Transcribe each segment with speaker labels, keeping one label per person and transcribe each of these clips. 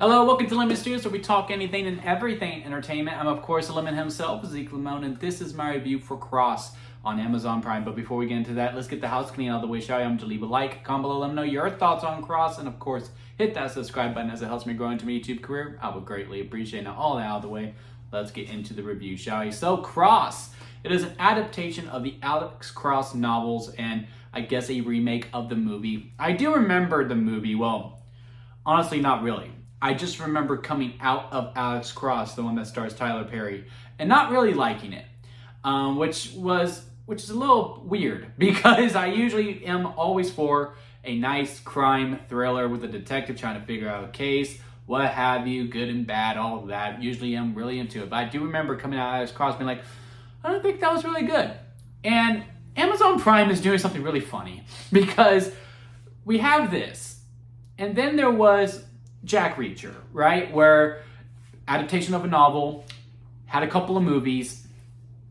Speaker 1: Hello, welcome to Lemon Studios, where we talk anything and everything entertainment. I'm, of course, the Lemon himself, Zeke Lemon, and this is my review for Cross on Amazon Prime. But before we get into that, let's get the house clean out of the way, shall we? I'm to leave a like, comment below, let me know your thoughts on Cross, and of course, hit that subscribe button as it helps me grow into my YouTube career. I would greatly appreciate it. Now, all that out of the way, let's get into the review, shall we? So, Cross. It is an adaptation of the Alex Cross novels and, I guess, a remake of the movie. I do remember the movie. Well, honestly, not really. I just remember coming out of Alex Cross, the one that stars Tyler Perry, and not really liking it, which is a little weird because I usually am always for a nice crime thriller with a detective trying to figure out a case, what have you, good and bad, all of that. Usually I'm really into it, but I do remember coming out of Alex Cross being like, I don't think that was really good. And Amazon Prime is doing something really funny because we have this, and then there was Jack Reacher, right? Where adaptation of a novel, had a couple of movies.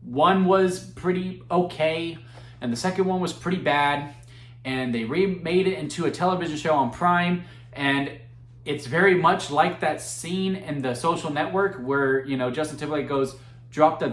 Speaker 1: One was pretty okay, and the second one was pretty bad. And they remade it into a television show on Prime, and it's very much like that scene in The Social Network where, you know, Justin Timberlake goes, drop the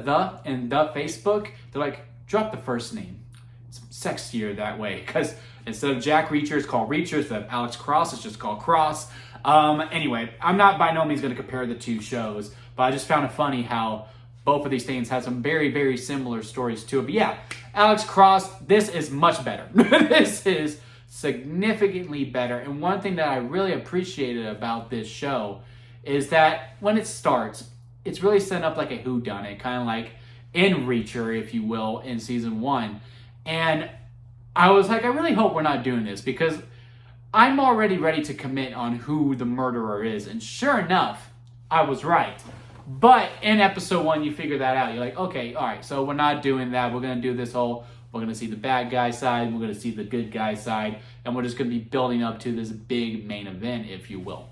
Speaker 1: in the Facebook. They're like, drop the first name. It's sexier that way, because instead of Jack Reacher, it's called Reacher. Instead of Alex Cross, it's just called Cross. Anyway, I'm not by no means going to compare the two shows, but I just found it funny how both of these things have some very, very similar stories to it. But yeah, Alex Cross, this is much better. This is significantly better. And one thing that I really appreciated about this show is that when it starts, it's really set up like a whodunit, kind of like in Reacher, if you will, in season 1. And I was like, I really hope we're not doing this because I'm already ready to commit on who the murderer is. And sure enough, I was right. But in episode 1, you figure that out. You're like, okay, all right, so we're not doing that. We're going to do this whole, we're going to see the bad guy side, we're going to see the good guy side, and we're just going to be building up to this big main event, if you will.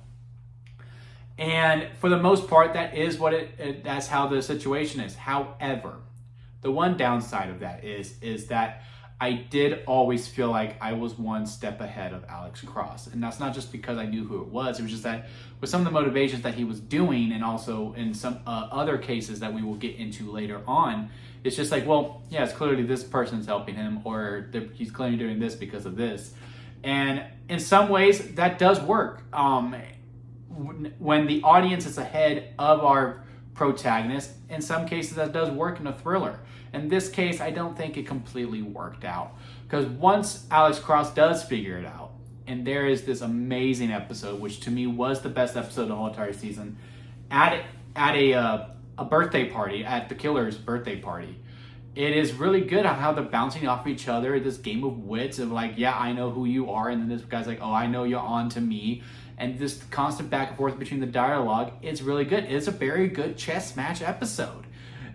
Speaker 1: And for the most part, that is what that's how the situation is. However, the one downside of that is that I did always feel like I was one step ahead of Alex Cross. And that's not just because I knew who it was just that with some of the motivations that he was doing, and also in some other cases that we will get into later on, it's just like, well, yeah, it's clearly this person's helping him, or he's clearly doing this because of this. And in some ways, that does work. When the audience is ahead of our protagonist, in some cases that does work in a thriller. In this case, I don't think it completely worked out, because once Alex Cross does figure it out, and there is this amazing episode, which to me was the best episode of the whole entire season, at a birthday party, at the killer's birthday party. It is really good on how they're bouncing off each other, this game of wits of like, yeah, I know who you are, and then this guy's like, oh, I know you're on to me. And this constant back and forth between the dialogue, it's really good. It's a very good chess match episode.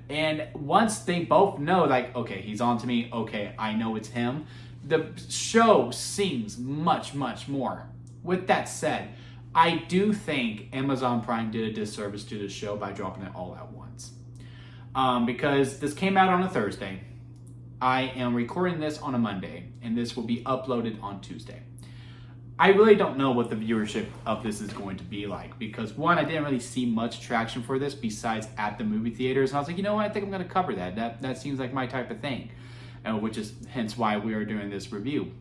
Speaker 1: And once they both know, like, okay, he's on to me, okay, I know it's him, the show seems much, much more. With that said, I do think Amazon Prime did a disservice to the show by dropping it all at once. Because this came out on a Thursday. I am recording this on a Monday, and this will be uploaded on Tuesday. I really don't know what the viewership of this is going to be like, because one, I didn't really see much traction for this besides at the movie theaters. And I was like, you know what, I think I'm going to cover that. That seems like my type of thing, which is hence why we are doing this review.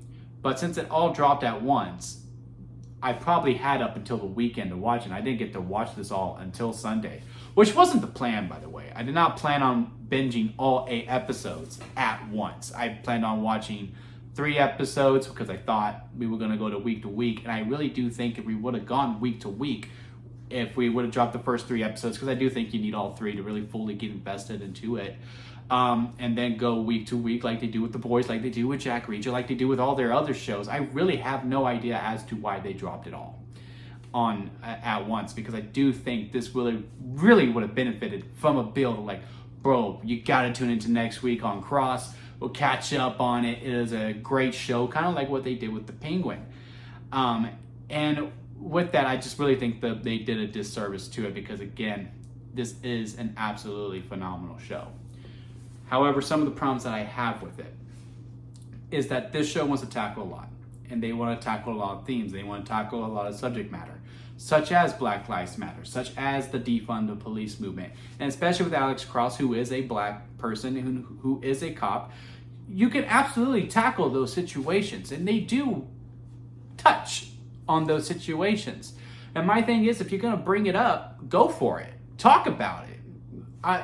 Speaker 1: But since it all dropped at once, I probably had up until the weekend to watch it. I didn't get to watch this all until Sunday, which wasn't the plan, by the way. I did not plan on binging all 8 episodes at once. I planned on watching 3 episodes because I thought we were going to go to week, and I really do think if we would have gone week to week, if we would have dropped the first 3 episodes, because I do think you need all 3 to really fully get invested into it, and then go week to week like they do with The Boys, like they do with Jack Reacher, like they do with all their other shows. I really have no idea as to why they dropped it all on at once, because I do think this really would have benefited from a build like, bro, you got to tune into next week on Cross. We'll catch up on it. It is a great show, kind of like what they did with The Penguin. And with that, I just really think that they did a disservice to it because, again, this is an absolutely phenomenal show. However, some of the problems that I have with it is that this show wants to tackle a lot. And they want to tackle a lot of themes. They want to tackle a lot of subject matter. such as Black Lives Matter, such as the defund the police movement, and especially with Alex Cross, who is a black person who is a cop, you can absolutely tackle those situations, and they do touch on those situations. And my thing is, if you're going to bring it up, go for it. Talk about it.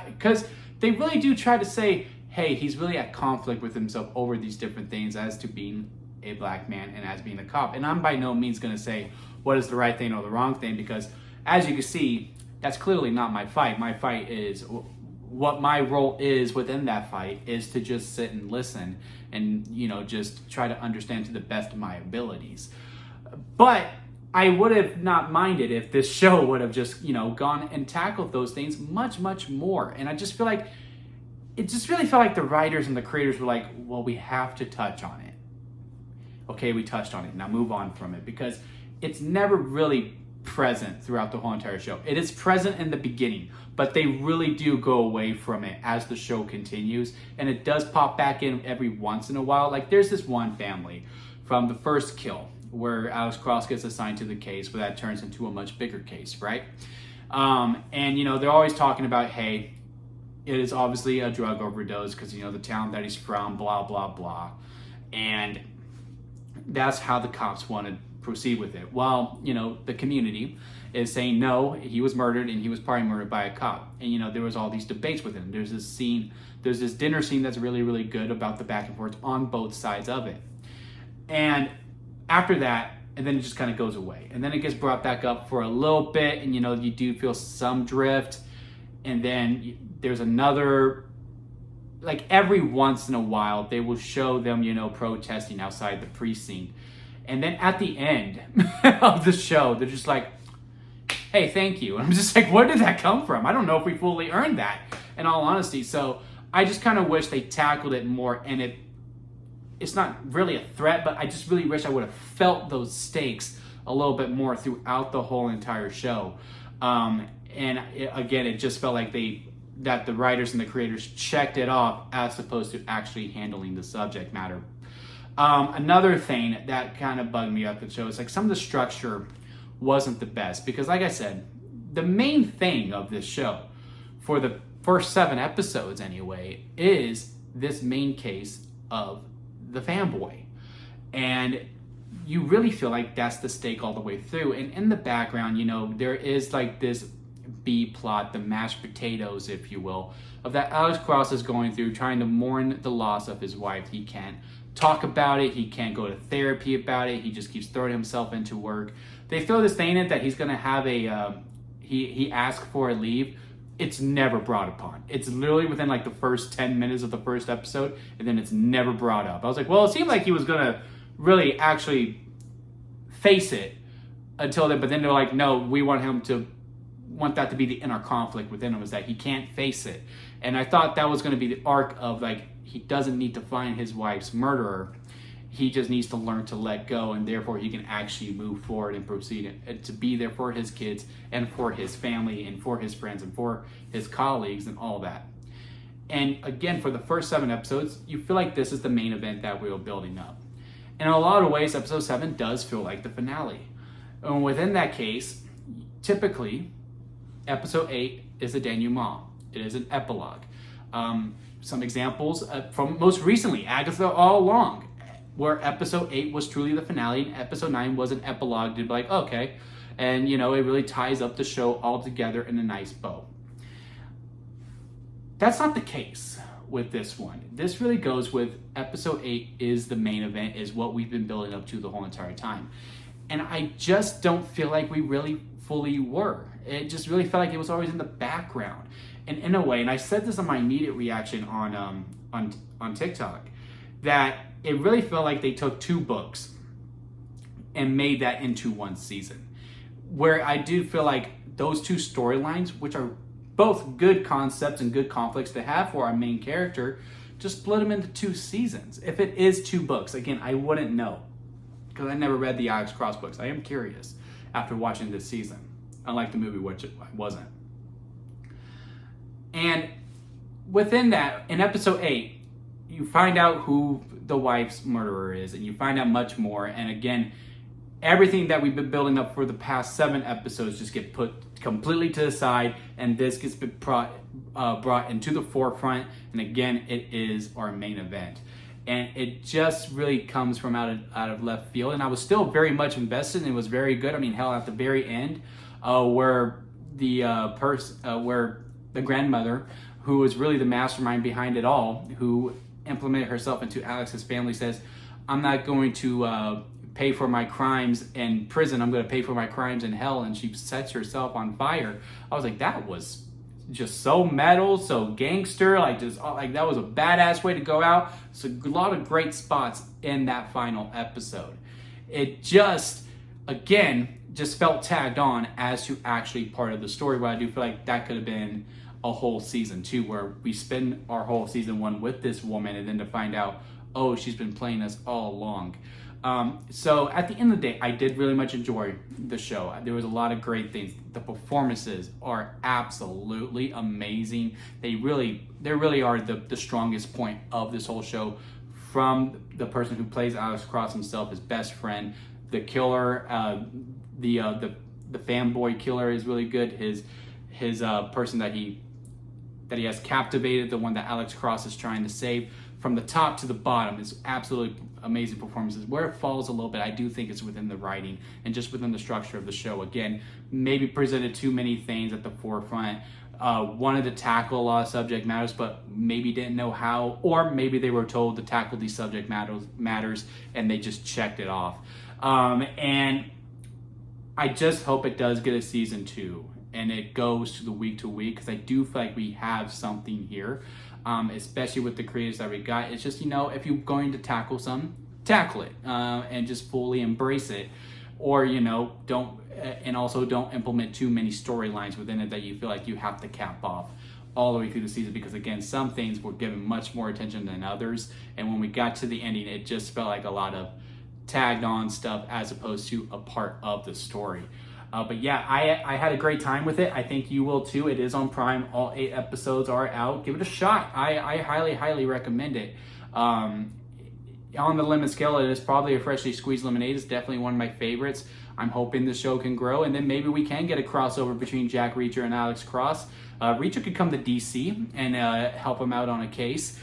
Speaker 1: Because they really do try to say, hey, he's really at conflict with himself over these different things as to being a black man and as being a cop. And I'm by no means going to say what is the right thing or the wrong thing, because as you can see, that's clearly not my fight. My fight is, what my role is within that fight is to just sit and listen and, just try to understand to the best of my abilities. But I would have not minded if this show would have just, gone and tackled those things much, much more. And I just feel like, it just really felt like the writers and the creators were like, well, we have to touch on it. Okay, we touched on it. Now move on from it, because it's never really present throughout the whole entire show. It is present in the beginning, but they really do go away from it as the show continues. And it does pop back in every once in a while. Like there's this one family from the first kill where Alex Cross gets assigned to the case, where that turns into a much bigger case, right? And, they're always talking about, hey, it is obviously a drug overdose because, the town that he's from, blah, blah, blah. And that's how the cops want to proceed with it. Well, the community is saying, no, he was murdered and he was probably murdered by a cop. And, there was all these debates with him. There's this dinner scene that's really, really good about the back and forth on both sides of it. And after that, and then it just kind of goes away. And then it gets brought back up for a little bit, and, you do feel some drift. And then there's another, like every once in a while, they will show them, protesting outside the precinct. And then at the end of the show, they're just like, hey, thank you. And I'm just like, where did that come from? I don't know if we fully earned that, in all honesty. So I just kind of wish they tackled it more. And it's not really a threat, but I just really wish I would have felt those stakes a little bit more throughout the whole entire show. Again, it just felt like that the writers and the creators checked it off as opposed to actually handling the subject matter. Another thing that kind of bugged me up the show is like some of the structure wasn't the best, because like I said, the main thing of this show for the first 7 episodes anyway is this main case of the fanboy. And you really feel like that's the stake all the way through. And in the background, there is like this B plot, the mashed potatoes, if you will, of that Alex Cross is going through, trying to mourn the loss of his wife. He can't talk about it. He can't go to therapy about it. He just keeps throwing himself into work. They throw this thing in that he's going to have he asked for a leave. It's never brought upon. It's literally within like the first 10 minutes of the first episode, and then it's never brought up. I was like, well, it seemed like he was going to really actually face it until then, but then they're like, no, we want that to be the inner conflict within him, is that he can't face it. And I thought that was going to be the arc of like, he doesn't need to find his wife's murderer. He just needs to learn to let go, and therefore he can actually move forward and proceed to be there for his kids and for his family and for his friends and for his colleagues and all that. And again, for the first 7 episodes, you feel like this is the main event that we were building up. And in a lot of ways, episode 7 does feel like the finale. And within that case, typically, episode 8 is a denouement. It is an epilogue. Some examples from most recently, Agatha All Along, where episode 8 was truly the finale and episode 9 was an epilogue to be like, okay. And, it really ties up the show all together in a nice bow. That's not the case with this one. This really goes with episode 8 is the main event, is what we've been building up to the whole entire time. And I just don't feel like we really fully were. It just really felt like it was always in the background. And in a way, and I said this on my immediate reaction on TikTok, that it really felt like they took 2 books and made that into one season. Where I do feel like those 2 storylines, which are both good concepts and good conflicts to have for our main character, just split them into 2 seasons. If it is 2 books, again, I wouldn't know, because I never read the Alex Cross books. I am curious after watching this season, unlike the movie, which it wasn't. And within that, in episode 8, you find out who the wife's murderer is, and you find out much more. And again, everything that we've been building up for the past 7 episodes just get put completely to the side, and this gets brought into the forefront. And again, it is our main event, and it just really comes from out of left field. And I was still very much invested, and it was very good. I mean, hell, at the very end, where the grandmother, who was really the mastermind behind it all, who implemented herself into Alex's family, says, "I'm not going to pay for my crimes in prison. I'm going to pay for my crimes in hell," and she sets herself on fire. I was like, that was just so metal, so gangster, like that was a badass way to go out. So a lot of great spots in that final episode. It just, again, just felt tagged on as to actually part of the story, but I do feel like that could have been a whole season 2, where we spend our whole season 1 with this woman, and then to find out, oh, she's been playing us all along. So at the end of the day, I did really much enjoy the show. There was a lot of great things. The performances are absolutely amazing. They really are the strongest point of this whole show, from the person who plays Alex Cross himself, his best friend, the killer, the fanboy killer is really good. His person that he has captivated, the one that Alex Cross is trying to save. From the top to the bottom, is absolutely amazing performances. Where it falls a little bit, I do think it's within the writing and just within the structure of the show. Again, maybe presented too many things at the forefront. Wanted to tackle a lot of subject matters, but maybe didn't know how, or maybe they were told to tackle these subject matters and they just checked it off. And I just hope it does get a season 2 and it goes to the week to week, because I do feel like we have something here. Especially with the creators that we got. It's just, if you're going to tackle tackle it, and just fully embrace it, or don't implement too many storylines within it that you feel like you have to cap off all the way through the season, because again, some things were given much more attention than others, and when we got to the ending, it just felt like a lot of tagged on stuff as opposed to a part of the story. But yeah, I had a great time with it. I think you will too. It is on Prime. All 8 episodes are out. Give it a shot. I highly recommend it. On the lemon scale, it is probably a freshly squeezed lemonade. It's definitely one of my favorites. I'm hoping the show can grow, and then maybe we can get a crossover between Jack Reacher and Alex Cross. Reacher could come to DC and help him out on a case.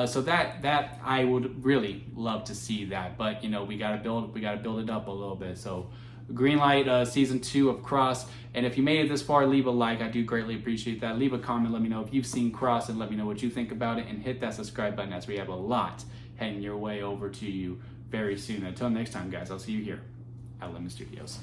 Speaker 1: So that I would really love to see that. But we gotta build it up a little bit. So greenlight season 2 of Cross. And if you made it this far, leave a like. I do greatly appreciate that. Leave a comment. Let me know if you've seen Cross, and let me know what you think about it. And hit that subscribe button, as we have a lot heading your way over to you very soon. Until next time, guys, I'll see you here at Lemon Studios.